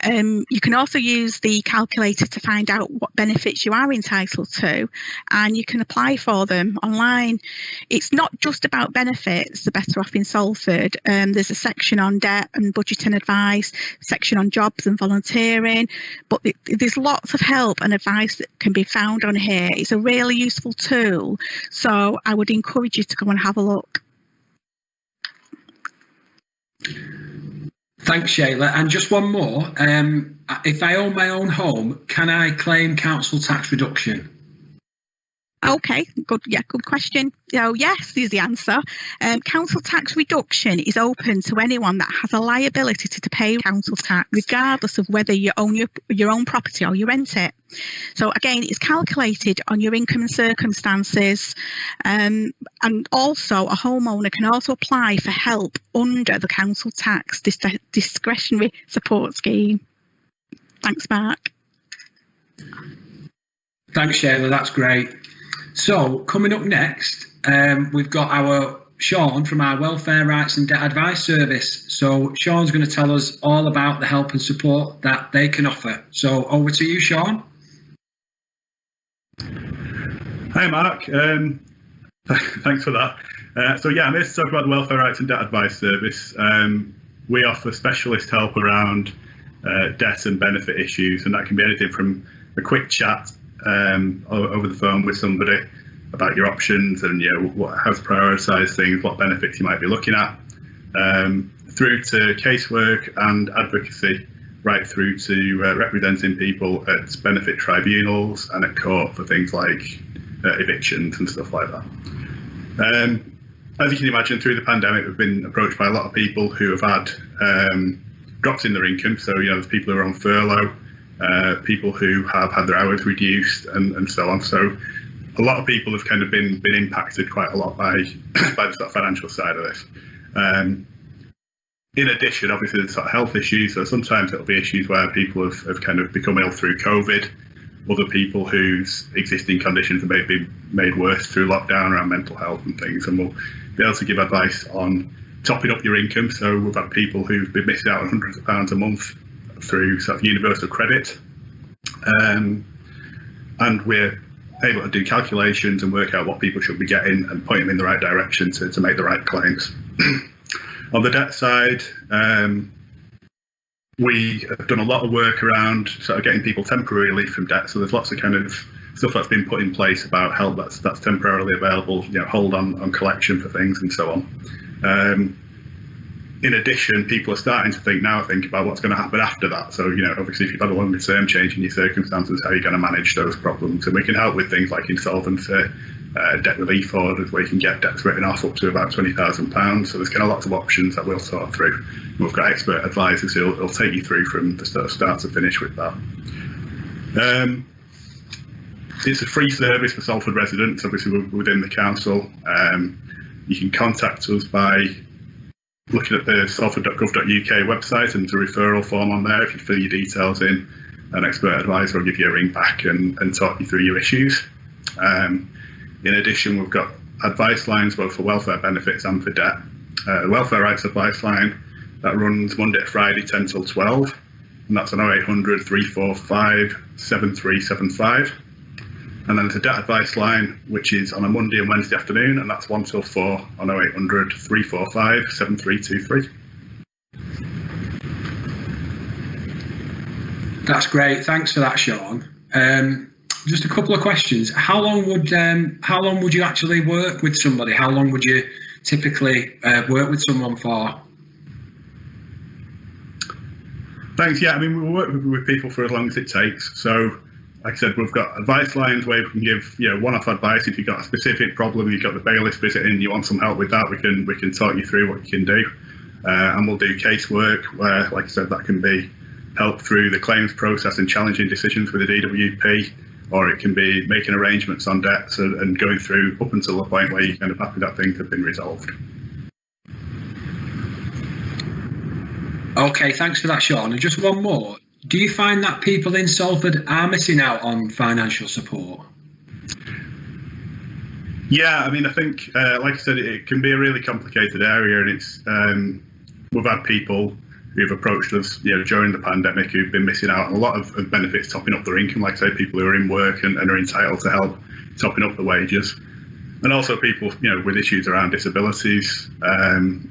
K: You can also use the calculator to find out what benefits you are entitled to, and you can apply for them online. It's not just about benefits, the Better Off in Salford. There's a section on debt and budgeting advice, section on jobs and volunteering, but there's lots of help and advice that can be found on here. It's a really useful tool, so I would encourage you to go and have a look.
B: Thanks, Shayla. And just one more. If I own my own home, can I claim council tax reduction?
K: Okay, good. Yeah, good question. So yes, is the answer. Council tax reduction is open to anyone that has a liability to pay council tax, regardless of whether you own your own property or you rent it. So again, it's calculated on your income and circumstances, and also a homeowner can also apply for help under the council tax discretionary support scheme. Thanks, Mark.
B: Thanks, Shayla. That's great. So coming up next, we've got our Sean from our Welfare Rights and Debt Advice Service. So Sean's going to tell us all about the help and support that they can offer. So over to you, Sean.
L: Hi, Mark. Thanks for that. So yeah, I'm here to talk about the Welfare Rights and Debt Advice Service. We offer specialist help around debt and benefit issues, and that can be anything from a quick chat over the phone with somebody about your options and how to prioritise things, what benefits you might be looking at, through to casework and advocacy, right through to representing people at benefit tribunals and at court for things like evictions and stuff like that. As you can imagine, through the pandemic, we've been approached by a lot of people who have had drops in their income. So there's people who are on furlough, people who have had their hours reduced and so on. So a lot of people have kind of been impacted quite a lot by the sort of financial side of this. In addition, obviously, there's sort of health issues. So sometimes it'll be issues where people have kind of become ill through COVID, other people whose existing conditions have been made worse through lockdown around mental health and things. And we'll be able to give advice on topping up your income. So we've had people who've been missing out on hundreds of pounds a month through sort of universal credit, and we're able to do calculations and work out what people should be getting and point them in the right direction to make the right claims. On the debt side, we have done a lot of work around sort of getting people temporary relief from debt. So there's lots of kind of stuff that's been put in place about help that's temporarily available, hold on collection for things and so on. In addition, people are starting to think about what's going to happen after that. So, obviously, if you've had a longer term change in your circumstances, how are you going to manage those problems? And we can help with things like insolvency, debt relief orders, where you can get debts written off up to about £20,000. So there's kind of lots of options that we'll sort through. We've got expert advisors who'll take you through from the start to finish with that. It's a free service for Salford residents, obviously within the council. You can contact us by looking at the salford.gov.uk website, and there's a referral form on there. If you fill your details in, an expert advisor will give you a ring back and talk you through your issues. In addition, we've got advice lines both for welfare benefits and for debt. The welfare rights advice line, that runs Monday to Friday 10 till 12, and that's on 0800 345 7375. And then there's a debt advice line, which is on a Monday and Wednesday afternoon, and that's 1 till 4 on 0800 345 7323.
B: That's great. Thanks for that, Sean. Just a couple of questions. How long would you actually work with somebody? How long would you typically work with someone for?
L: Thanks. Yeah, I mean, we work with people for as long as it takes. So, like I said, we've got advice lines where we can give one-off advice. If you've got a specific problem, you've got the bailiff visiting, you want some help with that, we can talk you through what you can do. And we'll do casework where, like I said, that can be help through the claims process and challenging decisions with the DWP, or it can be making arrangements on debts and going through up until the point where you're kind of happy that things have been resolved.
B: Okay, thanks for that, Sean. And just one more. Do you find that people in Salford are missing out on financial support?
L: Yeah, I mean, I think, like I said, it can be a really complicated area, and it's we've had people who've approached us, during the pandemic who've been missing out on a lot of benefits topping up their income. Like I say, people who are in work and are entitled to help topping up the wages. And also people, with issues around disabilities,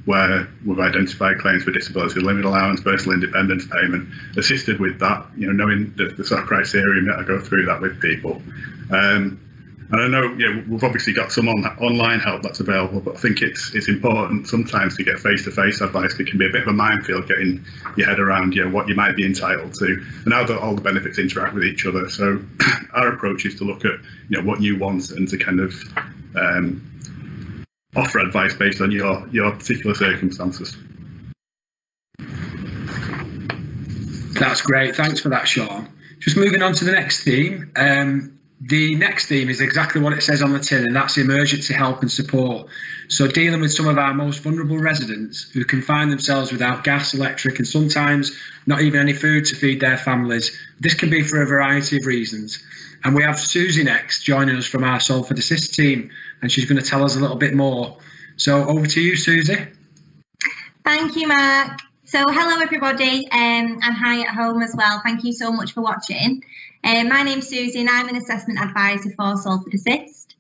L: where we've identified claims for disability limit allowance, personal independence payment, assisted with that, knowing the sort of criteria that I go through that with people. And And I know, we've obviously got some online help that's available, but I think it's important sometimes to get face-to-face advice. It can be a bit of a minefield getting your head around, what you might be entitled to and how all the benefits interact with each other. So our approach is to look at, what you want and to kind of offer advice based on your particular circumstances.
B: That's great. Thanks for that, Sean. Just moving on to the next theme. The next theme is exactly what it says on the tin, and that's emergency help and support. So dealing with some of our most vulnerable residents who can find themselves without gas, electric, and sometimes not even any food to feed their families. This can be for a variety of reasons. And we have Susie next joining us from our Salford Assist team, and she's going to tell us a little bit more. So over to you, Susie.
M: Thank you, Mark. So hello everybody, and hi at home as well. Thank you so much for watching. My name's Susie and I'm an assessment advisor for Salford Assist.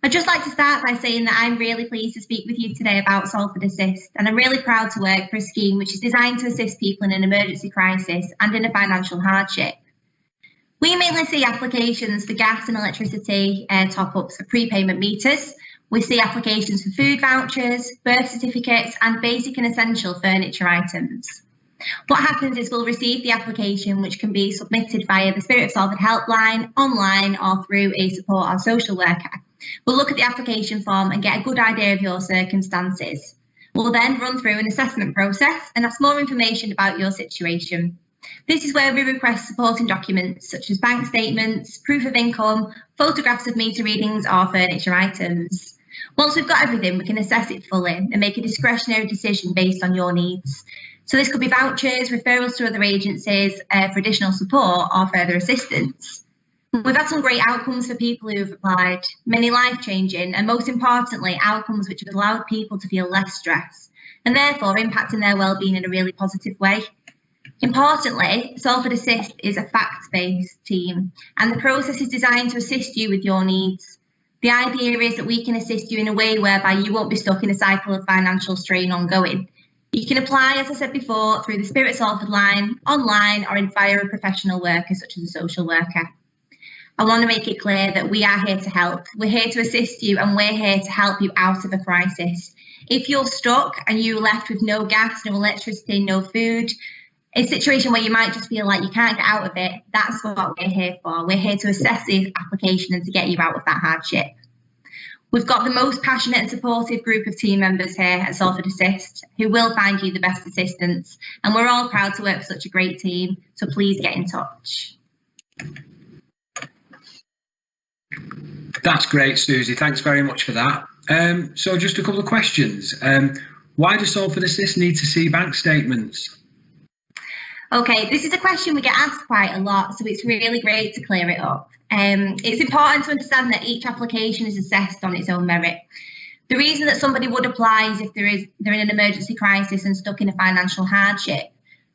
M: I'd just like to start by saying that I'm really pleased to speak with you today about Salford Assist, and I'm really proud to work for a scheme which is designed to assist people in an emergency crisis and in a financial hardship. We mainly see applications for gas and electricity top-ups for prepayment meters. We see applications for food vouchers, birth certificates and basic and essential furniture items. What happens is we'll receive the application, which can be submitted via the Spirit of Salford helpline, online or through a support or social worker. We'll look at the application form and get a good idea of your circumstances. We'll then run through an assessment process and ask more information about your situation. This is where we request supporting documents such as bank statements, proof of income, photographs of meter readings or furniture items. Once we've got everything, we can assess it fully and make a discretionary decision based on your needs. So this could be vouchers, referrals to other agencies for additional support or further assistance. We've had some great outcomes for people who've applied, many life-changing and most importantly, outcomes which have allowed people to feel less stress and therefore impacting their well-being in a really positive way. Importantly, Salford Assist is a facts-based team and the process is designed to assist you with your needs. The idea is that we can assist you in a way whereby you won't be stuck in a cycle of financial strain ongoing. You can apply, as I said before, through the Spirit Salford line, online or via a professional worker such as a social worker. I want to make it clear that we are here to help. We're here to assist you and we're here to help you out of a crisis. If you're stuck and you're left with no gas, no electricity, no food, a situation where you might just feel like you can't get out of it, that's what we're here for. We're here to assess the application and to get you out of that hardship. We've got the most passionate and supportive group of team members here at Salford Assist who will find you the best assistance, and we're all proud to work for such a great team, so please get in touch.
B: That's great, Susie. Thanks very much for that. So just a couple of questions. Why does Salford Assist need to see bank statements?
M: Okay, this is a question we get asked quite a lot, so it's really great to clear it up. It's important to understand that each application is assessed on its own merit. The reason that somebody would apply is if they're in an emergency crisis and stuck in a financial hardship.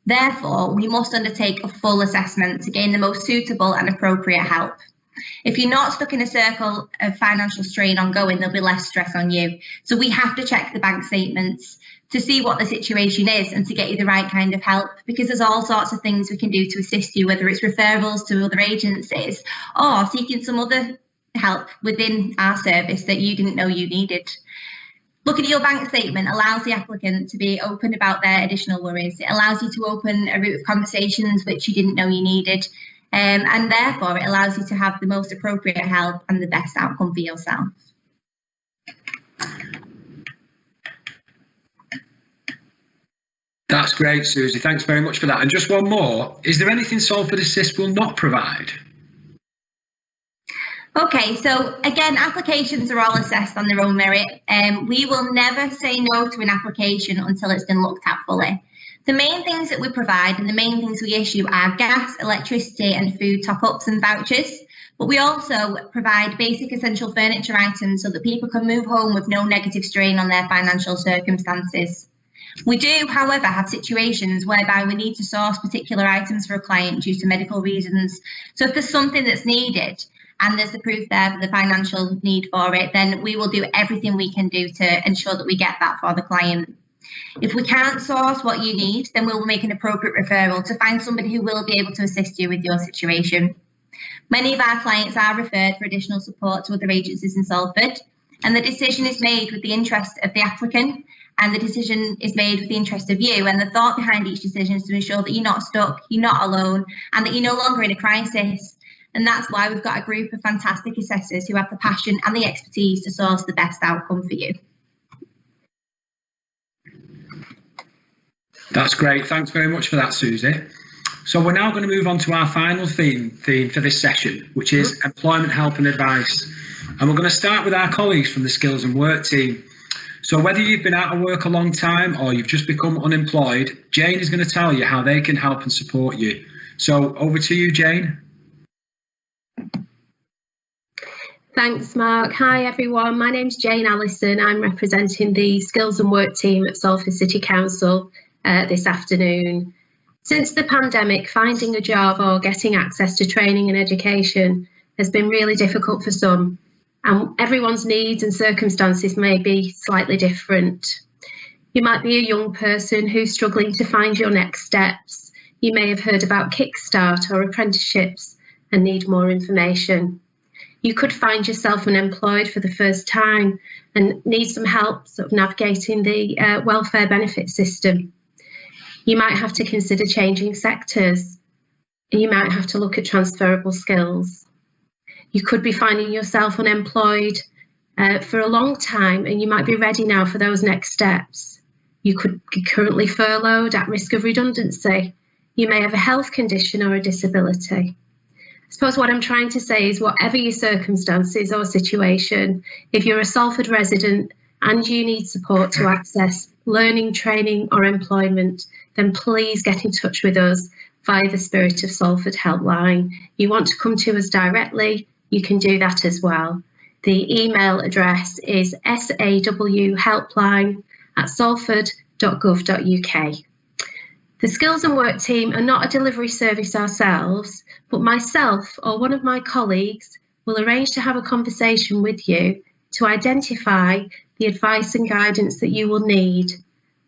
M: Therefore, we must undertake a full assessment to gain the most suitable and appropriate help. If you're not stuck in a circle of financial strain ongoing, there'll be less stress on you. So we have to check the bank statements to see what the situation is and to get you the right kind of help, because there's all sorts of things we can do to assist you, whether it's referrals to other agencies or seeking some other help within our service that you didn't know you needed. Looking at your bank statement allows the applicant to be open about their additional worries. It allows you to open a route of conversations which you didn't know you needed. And therefore, it allows you to have the most appropriate help and the best outcome for yourself.
B: That's great, Susie. Thanks very much for that. And just one more. Is there anything Salford Assist will not provide?
M: Okay, so again, applications are all assessed on their own merit. We will never say no to an application until it's been looked at fully. The main things that we provide and the main things we issue are gas, electricity and food top-ups and vouchers. But we also provide basic essential furniture items so that people can move home with no negative strain on their financial circumstances. We do, however, have situations whereby we need to source particular items for a client due to medical reasons. So if there's something that's needed and there's the proof there for the financial need for it, then we will do everything we can do to ensure that we get that for the client. If we can't source what you need, then we will make an appropriate referral to find somebody who will be able to assist you with your situation. Many of our clients are referred for additional support to other agencies in Salford, and the decision is made with the interest of the applicant, and the decision is made with the interest of you, and the thought behind each decision is to ensure that you're not stuck, you're not alone, and that you're no longer in a crisis. And that's why we've got a group of fantastic assessors who have the passion and the expertise to source the best outcome for you.
B: That's great. Thanks very much for that, Susie. So we're now going to move on to our final theme for this session, which is employment help and advice. And we're going to start with our colleagues from the Skills and Work team. So whether you've been out of work a long time or you've just become unemployed, Jane is going to tell you how they can help and support you. So over to you, Jane.
N: Thanks, Mark. Hi, everyone. My name's Jane Allison. I'm representing the Skills and Work team at Salford City Council this afternoon. Since the pandemic, finding a job or getting access to training and education has been really difficult for some, and everyone's needs and circumstances may be slightly different. You might be a young person who's struggling to find your next steps. You may have heard about Kickstart or apprenticeships and need more information. You could find yourself unemployed for the first time and need some help sort of navigating the welfare benefit system. You might have to consider changing sectors. You might have to look at transferable skills. You could be finding yourself unemployed for a long time, and you might be ready now for those next steps. You could be currently furloughed at risk of redundancy. You may have a health condition or a disability. I suppose what I'm trying to say is whatever your circumstances or situation, if you're a Salford resident and you need support to access learning, training or employment, then please get in touch with us via the Spirit of Salford helpline. You want to come to us directly, you can do that as well. The email address is sawhelpline@salford.gov.uk. The Skills and Work team are not a delivery service ourselves, but myself or one of my colleagues will arrange to have a conversation with you to identify the advice and guidance that you will need.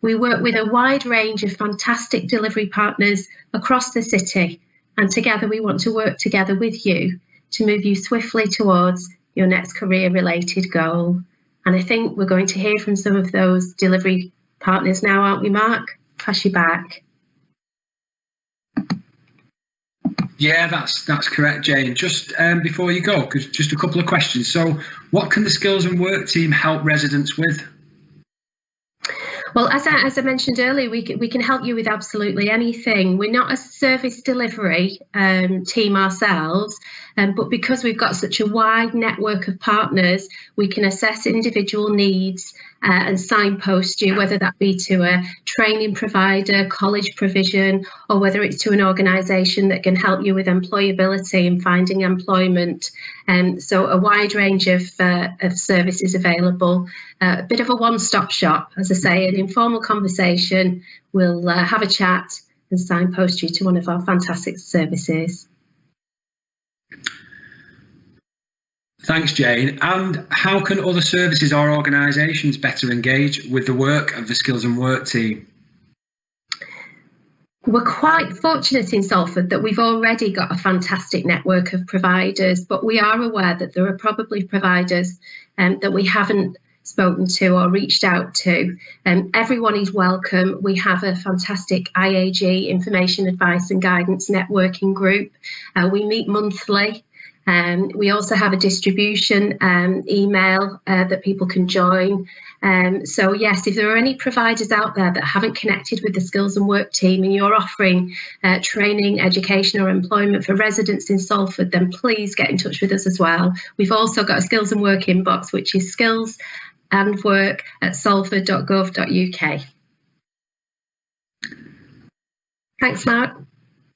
N: We work with a wide range of fantastic delivery partners across the city, and together we want to work together with you to move you swiftly towards your next career-related goal. And I think we're going to hear from some of those delivery partners now, aren't we, Mark? Pass you back.
B: Yeah, that's correct, Jane. Just before you go, just a couple of questions. So what can the Skills and Work team help residents with?
N: Well, as I mentioned earlier, we can help you with absolutely anything. We're not a service delivery team ourselves, but because we've got such a wide network of partners, we can assess individual needs and signpost you, whether that be to a training provider, college provision, or whether it's to an organisation that can help you with employability and finding employment. So a wide range of services available. A bit of a one-stop shop, as I say, an informal conversation. We'll have a chat and signpost you to one of our fantastic services.
B: Thanks, Jane. And how can other services or organisations better engage with the work of the Skills and Work team?
N: We're quite fortunate in Salford that we've already got a fantastic network of providers, but we are aware that there are probably providers that we haven't spoken to or reached out to. Everyone is welcome. We have a fantastic IAG, Information Advice and Guidance Networking Group. We meet monthly. We also have a distribution email that people can join. So yes, if there are any providers out there that haven't connected with the Skills and Work team and you're offering training, education or employment for residents in Salford, then please get in touch with us as well. We've also got a Skills and Work inbox, which is skillsandwork@salford.gov.uk. Thanks, Mark.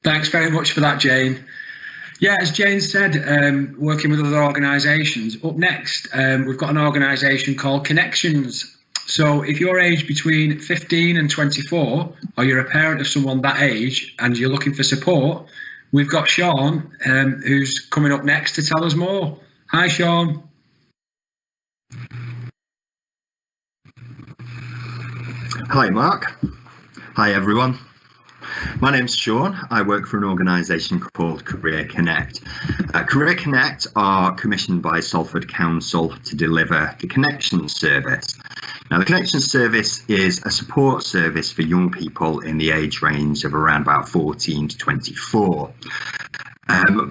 B: Thanks very much for that, Jane. Yeah, as Jane said, working with other organisations. Up next, we've got an organisation called Connections. So if you're aged between 15 and 24, or you're a parent of someone that age and you're looking for support, we've got Sean, who's coming up next to tell us more. Hi, Sean.
O: Hi, Mark. Hi, everyone. My name's Sean. I work for an organisation called Career Connect. Career Connect are commissioned by Salford Council to deliver the Connections service. Now, the Connections service is a support service for young people in the age range of around about 14 to 24.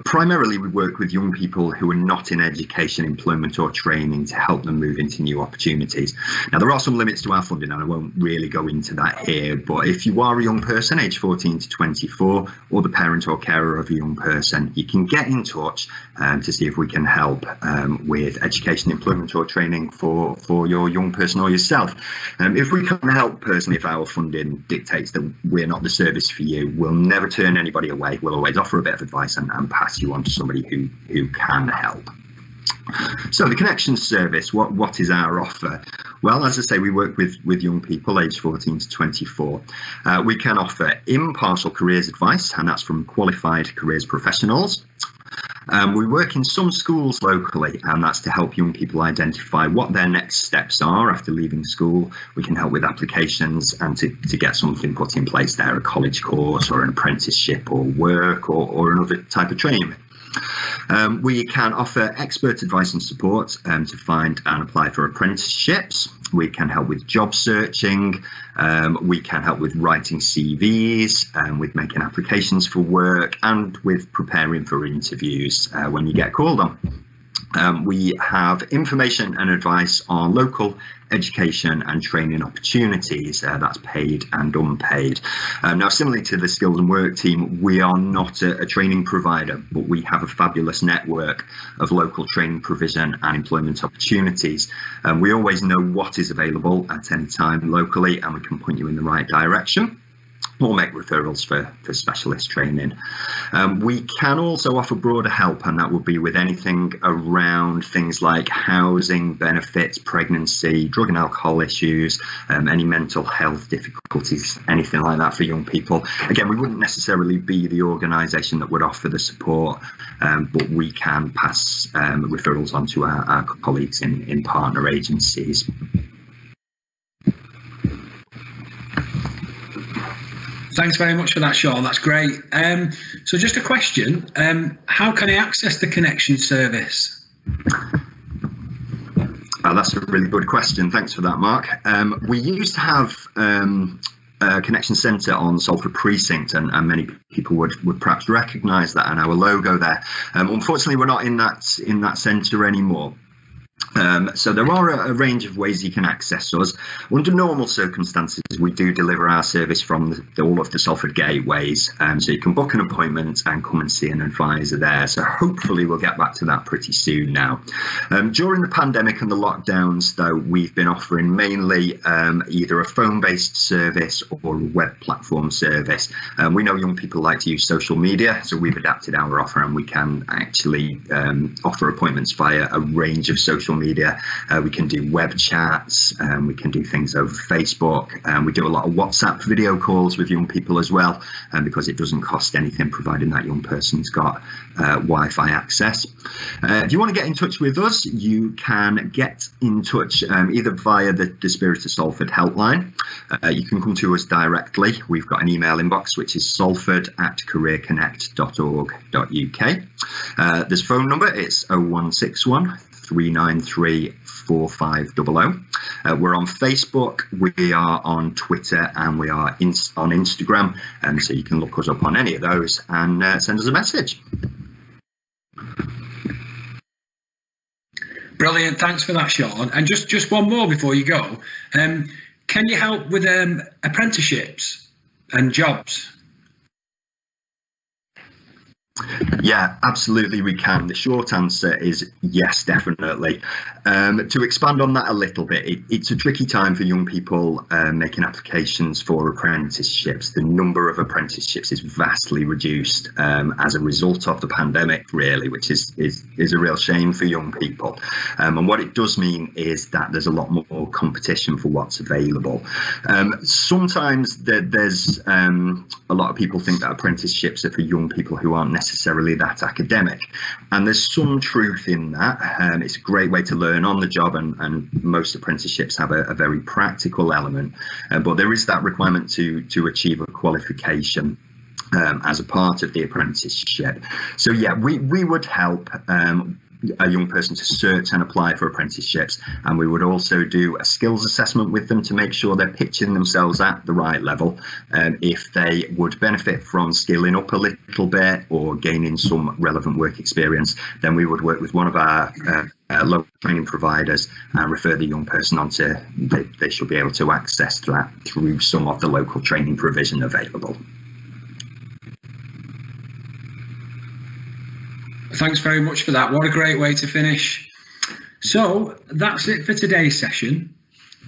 O: Primarily, we work with young people who are not in education, employment or training to help them move into new opportunities. Now, there are some limits to our funding and I won't really go into that here, but if you are a young person aged 14 to 24 or the parent or carer of a young person, you can get in touch to see if we can help with education, employment or training for your young person or yourself. If we can't help personally, if our funding dictates that we're not the service for you, we'll never turn anybody away. We'll always offer a bit of advice and pass you on to somebody who can help. So the Connections service, what is our offer? Well, as I say, we work with young people aged 14 to 24. We can offer impartial careers advice, and that's from qualified careers professionals. We work in some schools locally, and that's to help young people identify what their next steps are after leaving school. We can help with applications and to get something put in place there, a college course or an apprenticeship or work or another type of training. We can offer expert advice and support to find and apply for apprenticeships. We can help with job searching. We can help with writing CVs, with making applications for work and with preparing for interviews when you get called on. We have information and advice on local education and training opportunities, that's paid and unpaid. Now, similarly to the Skills and Work team, we are not a training provider, but we have a fabulous network of local training provision and employment opportunities. We always know what is available at any time locally, and we can point you in the right direction or make referrals for specialist training. We can also offer broader help, and that would be with anything around things like housing, benefits, pregnancy, drug and alcohol issues, any mental health difficulties, anything like that for young people. Again, we wouldn't necessarily be the organisation that would offer the support, but we can pass referrals on to our colleagues in partner agencies.
B: Thanks very much for that, Sean. That's great. So just a question, how can I access the Connection service?
O: That's a really good question. Thanks for that, Mark. We used to have a Connection Centre on Salford Precinct, and many people would perhaps recognise that and our logo there. Unfortunately, we're not in that centre anymore. So there are a range of ways you can access us. Under normal circumstances, we do deliver our service from all of the Salford gateways, so you can book an appointment and come and see an advisor there. So hopefully we'll get back to that pretty soon now. During the pandemic and the lockdowns, though, we've been offering mainly either a phone-based service or a web platform service. We know young people like to use social media, so we've adapted our offer, and we can actually offer appointments via a range of social media. We can do web chats, we can do things over Facebook, we do a lot of WhatsApp video calls with young people as well, because it doesn't cost anything providing that young person's got Wi-Fi access. If you want to get in touch with us, you can get in touch either via the Spirit of Salford helpline. You can come to us directly. We've got an email inbox which is salford@careerconnect.org.uk. There's a phone number, it's 0161 393 4500. We're on Facebook, we are on Twitter, and we are on Instagram, so you can look us up on any of those and send us a message.
B: Brilliant, thanks for that, Sean. And just one more before you go. Can you help with apprenticeships and jobs?
O: Yeah, absolutely we can. The short answer is yes, definitely. To expand on that a little bit, it's a tricky time for young people making applications for apprenticeships. The number of apprenticeships is vastly reduced as a result of the pandemic, really, which is a real shame for young people. And what it does mean is that there's a lot more competition for what's available. Sometimes there's a lot of people think that apprenticeships are for young people who aren't necessarily that academic. And there's some truth in that. It's a great way to learn on the job, and most apprenticeships have a very practical element, but there is that requirement to achieve a qualification as a part of the apprenticeship. So yeah, we would help a young person to search and apply for apprenticeships, and we would also do a skills assessment with them to make sure they're pitching themselves at the right level. If they would benefit from skilling up a little bit or gaining some relevant work experience, then we would work with one of our local training providers and refer the young person on to, they should be able to access that through some of the local training provision available.
B: Thanks very much for that. What a great way to finish. So that's it for today's session.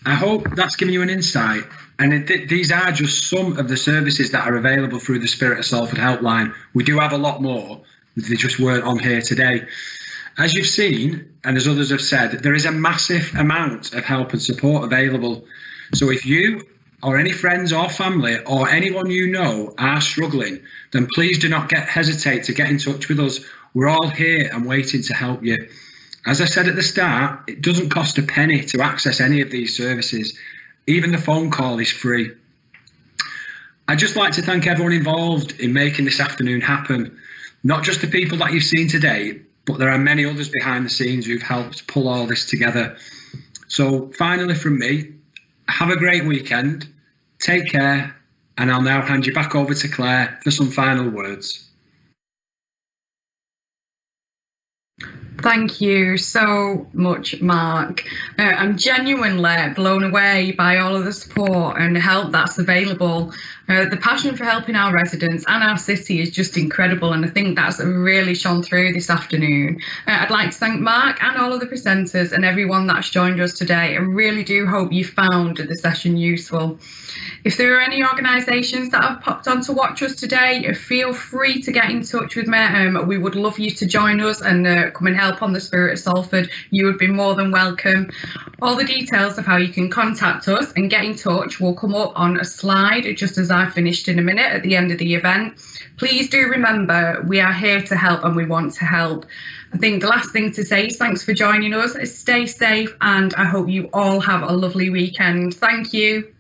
B: I hope that's given you an insight. And these are just some of the services that are available through the Spirit of Salford helpline. We do have a lot more. They just weren't on here today. As you've seen, and as others have said, there is a massive amount of help and support available. So if you or any friends or family or anyone you know are struggling, then please do not hesitate to get in touch with us. We're all here and waiting to help you. As I said at the start, it doesn't cost a penny to access any of these services. Even the phone call is free. I'd just like to thank everyone involved in making this afternoon happen. Not just the people that you've seen today, but there are many others behind the scenes who've helped pull all this together. So finally from me, have a great weekend, take care, and I'll now hand you back over to Claire for some final words.
A: Thank you so much, Mark. I'm genuinely blown away by all of the support and help that's available. The passion for helping our residents and our city is just incredible, and I think that's really shone through this afternoon. I'd like to thank Mark and all of the presenters and everyone that's joined us today. I really do hope you found the session useful. If there are any organisations that have popped on to watch us today, feel free to get in touch with me. We would love you to join us and come and help on the Spirit of Salford. You would be more than welcome. All the details of how you can contact us and get in touch will come up on a slide just as I finished in a minute at the end of the event. Please do remember, we are here to help and we want to help. I think the last thing to say is thanks for joining us. Stay safe, and I hope you all have a lovely weekend. Thank you.